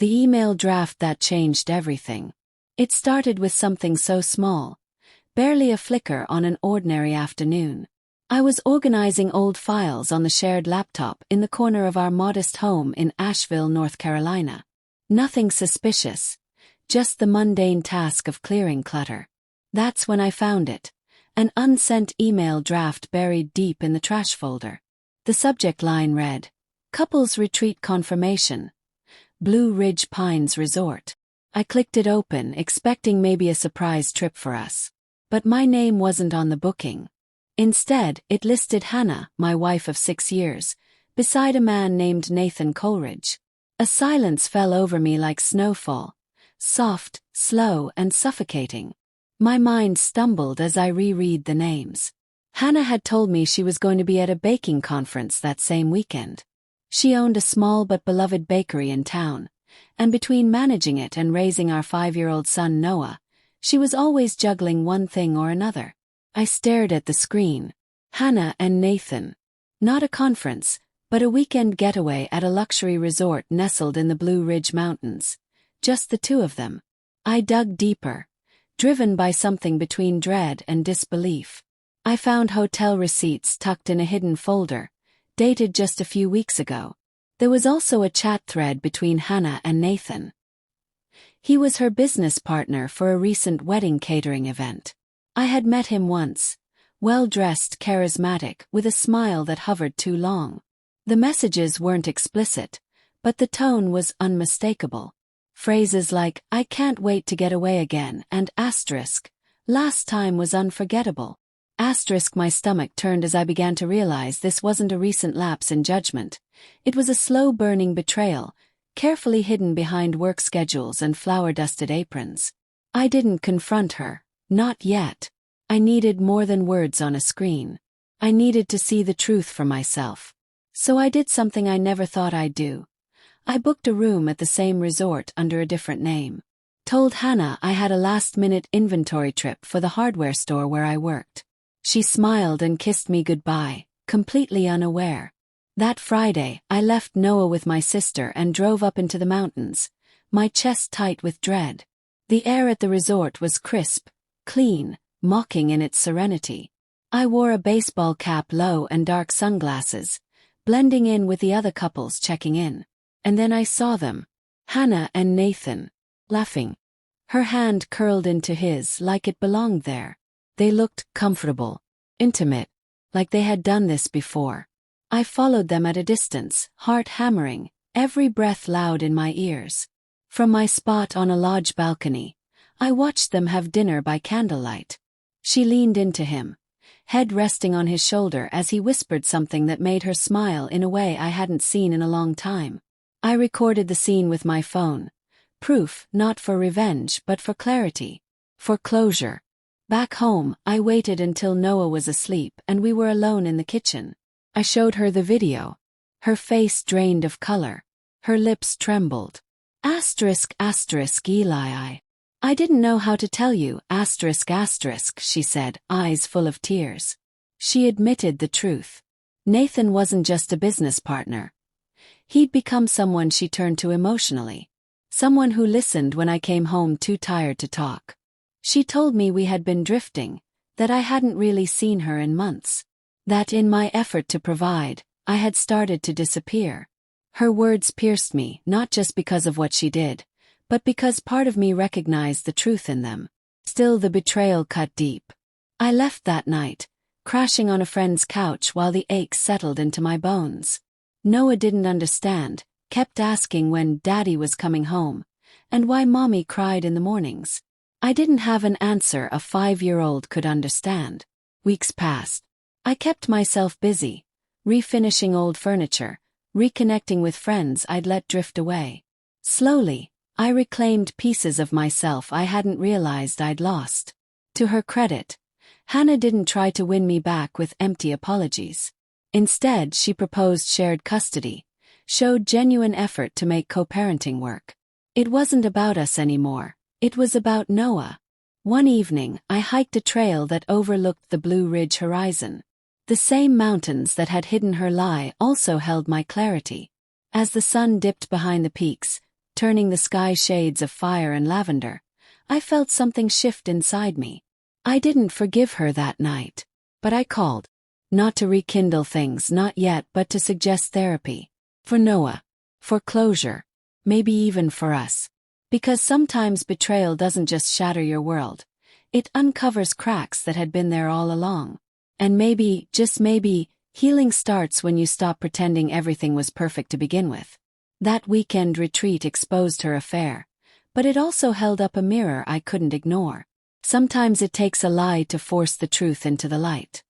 The email draft that changed everything. It started with something so small, barely a flicker on an ordinary afternoon. I was organizing old files on the shared laptop in the corner of our modest home in Asheville, North Carolina. Nothing suspicious, just the mundane task of clearing clutter. That's when I found it, an unsent email draft buried deep in the trash folder. The subject line read, "Couples Retreat Confirmation, Blue Ridge Pines Resort." I clicked it open, expecting maybe a surprise trip for us. But my name wasn't on the booking. Instead, it listed Hannah, my wife of 6 years, beside a man named Nathan Coleridge. A silence fell over me like snowfall, soft, slow, and suffocating. My mind stumbled as I reread the names. Hannah had told me she was going to be at a baking conference that same weekend. She owned a small but beloved bakery in town, and between managing it and raising our 5-year-old son Noah, she was always juggling one thing or another. I stared at the screen. Hannah and Nathan. Not a conference, but a weekend getaway at a luxury resort nestled in the Blue Ridge Mountains. Just the two of them. I dug deeper, driven by something between dread and disbelief. I found hotel receipts tucked in a hidden folder, dated just a few weeks ago. There was also a chat thread between Hannah and Nathan. He was her business partner for a recent wedding catering event. I had met him once, well-dressed, charismatic, with a smile that hovered too long. The messages weren't explicit, but the tone was unmistakable. Phrases like, "I can't wait to get away again," and "last time was unforgettable." My stomach turned as I began to realize this wasn't a recent lapse in judgment. It was a slow-burning betrayal, carefully hidden behind work schedules and flour-dusted aprons. I didn't confront her. Not yet. I needed more than words on a screen. I needed to see the truth for myself. So I did something I never thought I'd do. I booked a room at the same resort under a different name. Told Hannah I had a last-minute inventory trip for the hardware store where I worked. She smiled and kissed me goodbye, completely unaware. That Friday, I left Noah with my sister and drove up into the mountains, my chest tight with dread. The air at the resort was crisp, clean, mocking in its serenity. I wore a baseball cap low and dark sunglasses, blending in with the other couples checking in. And then I saw them, Hannah and Nathan, laughing. Her hand curled into his like it belonged there. They looked comfortable, intimate, like they had done this before. I followed them at a distance, heart hammering, every breath loud in my ears. From my spot on a lodge balcony, I watched them have dinner by candlelight. She leaned into him, head resting on his shoulder as he whispered something that made her smile in a way I hadn't seen in a long time. I recorded the scene with my phone. Proof, not for revenge, but for clarity. For closure. Back home, I waited until Noah was asleep and we were alone in the kitchen. I showed her the video. Her face drained of color. Her lips trembled. Eli. "I didn't know how to tell you, she said, eyes full of tears. She admitted the truth. Nathan wasn't just a business partner. He'd become someone she turned to emotionally. Someone who listened when I came home too tired to talk. She told me we had been drifting, that I hadn't really seen her in months. That in my effort to provide, I had started to disappear. Her words pierced me, not just because of what she did, but because part of me recognized the truth in them. Still, the betrayal cut deep. I left that night, crashing on a friend's couch while the ache settled into my bones. Noah didn't understand, kept asking when Daddy was coming home, and why Mommy cried in the mornings. I didn't have an answer a 5-year-old could understand. Weeks passed. I kept myself busy, refinishing old furniture, reconnecting with friends I'd let drift away. Slowly, I reclaimed pieces of myself I hadn't realized I'd lost. To her credit, Hannah didn't try to win me back with empty apologies. Instead, she proposed shared custody, showed genuine effort to make co-parenting work. It wasn't about us anymore, it was about Noah. One evening, I hiked a trail that overlooked the Blue Ridge horizon. The same mountains that had hidden her lie also held my clarity. As the sun dipped behind the peaks, turning the sky shades of fire and lavender, I felt something shift inside me. I didn't forgive her that night. But I called. Not to rekindle things, not yet, but to suggest therapy. For Noah. For closure. Maybe even for us. Because sometimes betrayal doesn't just shatter your world. It uncovers cracks that had been there all along. And maybe, just maybe, healing starts when you stop pretending everything was perfect to begin with. That weekend retreat exposed her affair. But it also held up a mirror I couldn't ignore. Sometimes it takes a lie to force the truth into the light.